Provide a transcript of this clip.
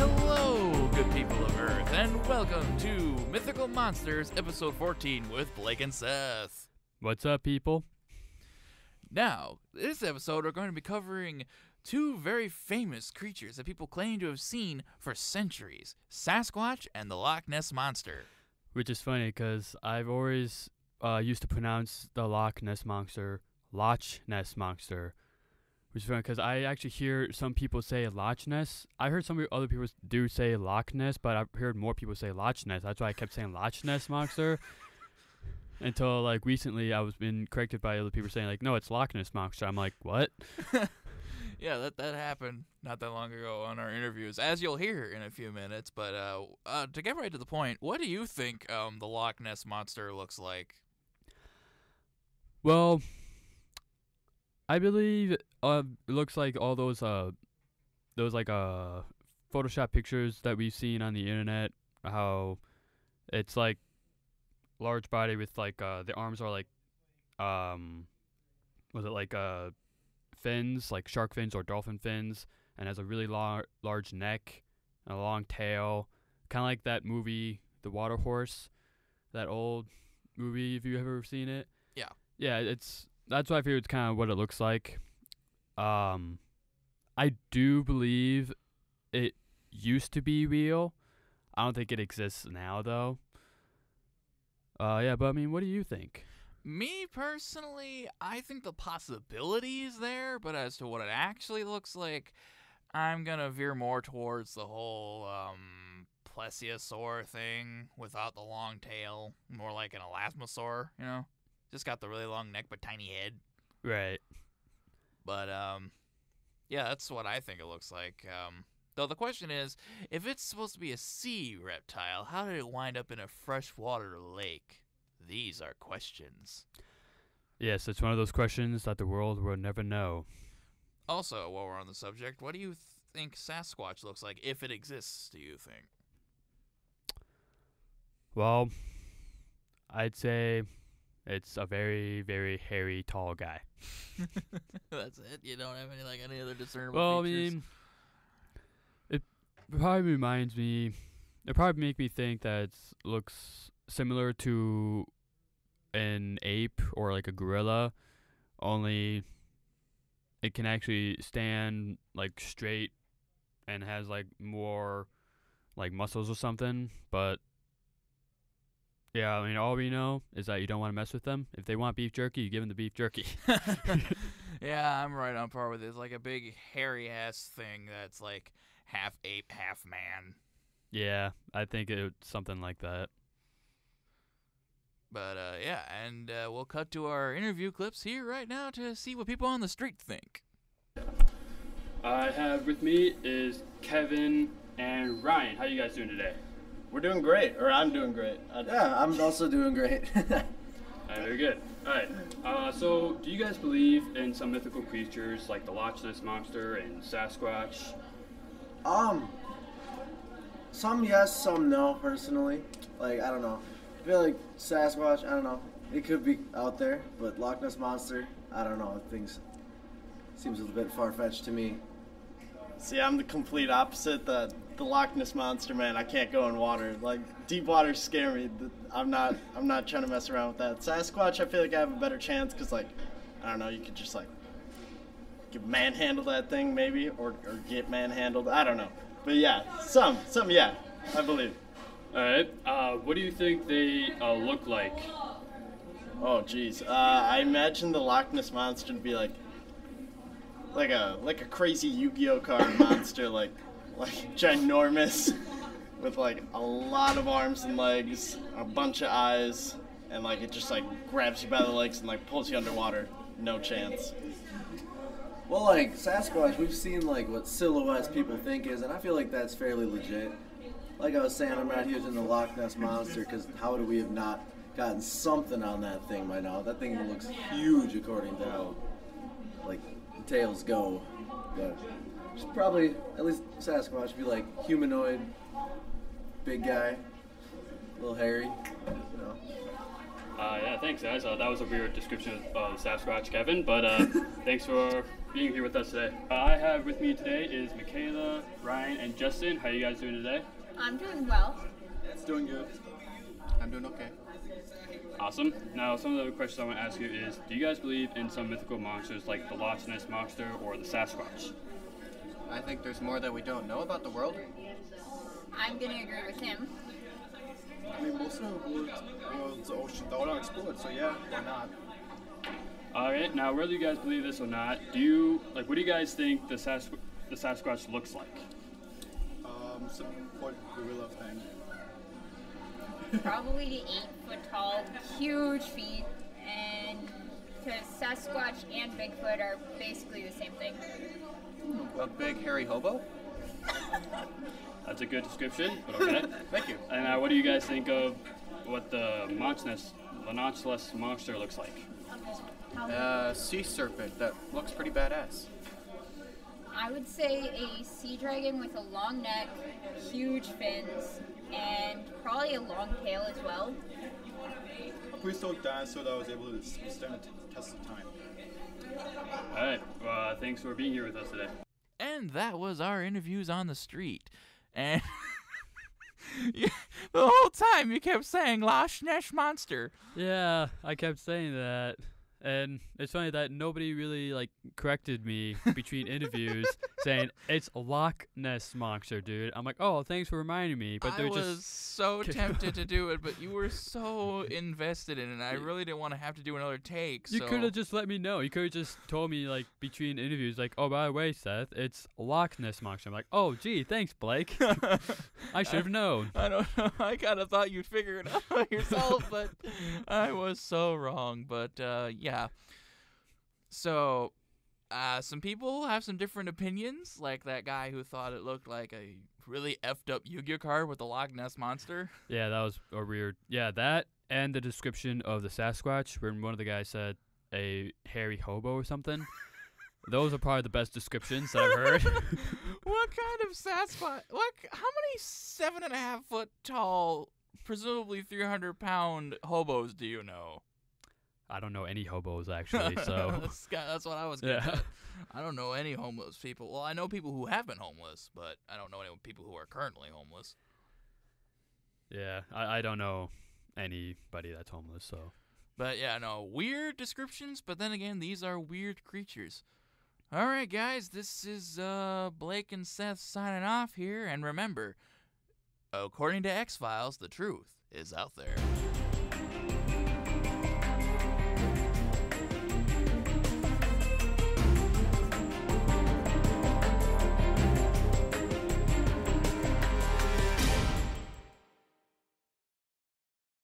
Hello, good people of Earth, and welcome to Mythical Monsters, episode 14 with Blake and Seth. What's up, people? Now, this episode we're going to be covering two very famous creatures that people claim to have seen for centuries, Sasquatch and the Loch Ness Monster. Which is funny because I've always used to pronounce the Loch Ness Monster Loch Ness Monster. Which is funny because I actually hear some people say Loch Ness. I heard some other people do say Loch Ness, but I've heard more people say Loch Ness. That's why I kept saying Loch Ness Monster. Until, like, recently I was being corrected by other people saying, like, no, it's Loch Ness Monster. I'm like, what? Yeah, that happened not that long ago on our interviews, as you'll hear in a few minutes. But to get right to the point, what do you think the Loch Ness Monster looks like? Well, I believe it looks like all those Photoshop pictures that we've seen on the internet. How it's like large body with like the arms are like was it like fins, like shark fins or dolphin fins, and has a really large neck and a long tail, kind of like that movie The Water Horse, that old movie, if you've ever seen it. Yeah, that's why I figured it's kind of what it looks like. I do believe it used to be real. I don't think it exists now, though. Yeah, but I mean, what do you think? Me, personally, I think the possibility is there, but as to what it actually looks like, I'm gonna veer more towards the whole plesiosaur thing without the long tail. More like an elasmosaur, you know? Just got the really long neck but tiny head. Right. But, yeah, that's what I think it looks like. Though the question is, if it's supposed to be a sea reptile, how did it wind up in a freshwater lake? These are questions. Yes, it's one of those questions that the world will never know. Also, while we're on the subject, what do you think Sasquatch looks like, if it exists, do you think? Well, I'd say it's a very, very hairy, tall guy. That's it? You don't have any other discernible features? I mean, it probably reminds me, it probably make me think that it looks similar to an ape or like a gorilla, only it can actually stand like straight and has like more like muscles or something. But yeah, I mean, all we know is that you don't want to mess with them. If they want beef jerky, you give them the beef jerky. Yeah, I'm right on par with it. It's like a big hairy ass thing that's like half ape, half man. Yeah, I think it's something like that. But yeah, and we'll cut to our interview clips here right now to see what people on the street think. I have with me is Kevin and Ryan. How you guys doing today? We're doing great, or I'm doing great. Yeah, I'm also doing great. Very good. All right. So, do you guys believe in some mythical creatures like the Loch Ness Monster and Sasquatch? Some yes, some no, personally. Like, I don't know. I feel like Sasquatch, I don't know. It could be out there, but Loch Ness Monster, I don't know. Things seems a little bit far-fetched to me. See, I'm the complete opposite. The Loch Ness Monster, man, I can't go in water. Like, deep waters scare me. I'm not trying to mess around with that. Sasquatch, I feel like I have a better chance because, like, I don't know, you could just, like, manhandle that thing maybe, or get manhandled. I don't know. But yeah, some, yeah, I believe. All right. What do you think they look like? Oh, geez. I imagine the Loch Ness Monster to be like a crazy Yu-Gi-Oh card monster, like ginormous, with like a lot of arms and legs, a bunch of eyes, and like it just like grabs you by the legs and like pulls you underwater. No chance. Well, like, Sasquatch, we've seen, like, what silhouettes people think is, and I feel like that's fairly legit. Like I was saying, I'm not using the Loch Ness Monster, because how would we have not gotten something on that thing by now? That thing looks huge according to how, like, the tales go. But it's probably, at least Sasquatch, be like humanoid, big guy, a little hairy, you know. Yeah, thanks, guys. That was a weird description of Sasquatch, Kevin, but thanks for being here with us today. I have with me today is Michaela, Ryan, and Justin. How you guys doing today? I'm doing well. It's doing good. I'm doing okay. Awesome. Now, some of the questions I want to ask you is, do you guys believe in some mythical monsters like the Loch Ness Monster or the Sasquatch? I think there's more that we don't know about the world. I'm going to agree with him. I mean, most of the world's oceans are not explored, so yeah, why not? All right. Now, whether you guys believe this or not, what do you guys think the Sasquatch looks like? Some important gorilla thing. Probably the 8-foot tall, huge feet, and because Sasquatch and Bigfoot are basically the same thing. A big hairy hobo? That's a good description, but okay. Thank you. And what do you guys think of what the Loch Ness Monster looks like? Sea serpent that looks pretty badass. I would say a sea dragon with a long neck, huge fins, and probably a long tail as well. A prehistoric dinosaur that was able to withstand the test of time. All right. Thanks for being here with us today. And that was our interviews on the street. And the whole time you kept saying Loch Ness Monster. Yeah, I kept saying that. And it's funny that nobody really corrected me between interviews saying it's a Loch Ness Monster, dude. I'm like, oh, thanks for reminding me. But I they're was just so tempted to do it, but you were so invested in it, and I really didn't want to have to do another take. You so. could have just let me know. You could have just told me between interviews, oh, by the way, Seth, it's a Loch Ness Monster. I'm like, oh, gee, thanks, Blake. I should have known. I don't know. I kind of thought you'd figure it out yourself, but I was so wrong. But yeah. So, some people have some different opinions, like that guy who thought it looked like a really effed up Yu-Gi-Oh card with the Loch Ness Monster. Yeah, that was a weird. Yeah, that and the description of the Sasquatch, where one of the guys said a hairy hobo or something. Those are probably the best descriptions I've heard. What kind of Sasquatch? How many 7.5 foot tall, presumably 300-pound hobos do you know? I don't know any hobos, actually, so. That's what I was getting Yeah. at. I don't know any homeless people. Well, I know people who have been homeless, but I don't know any people who are currently homeless. Yeah, I don't know anybody that's homeless, so. But yeah, no, weird descriptions, but then again, these are weird creatures. All right, guys, this is Blake and Seth signing off here, and remember, according to X-Files, the truth is out there.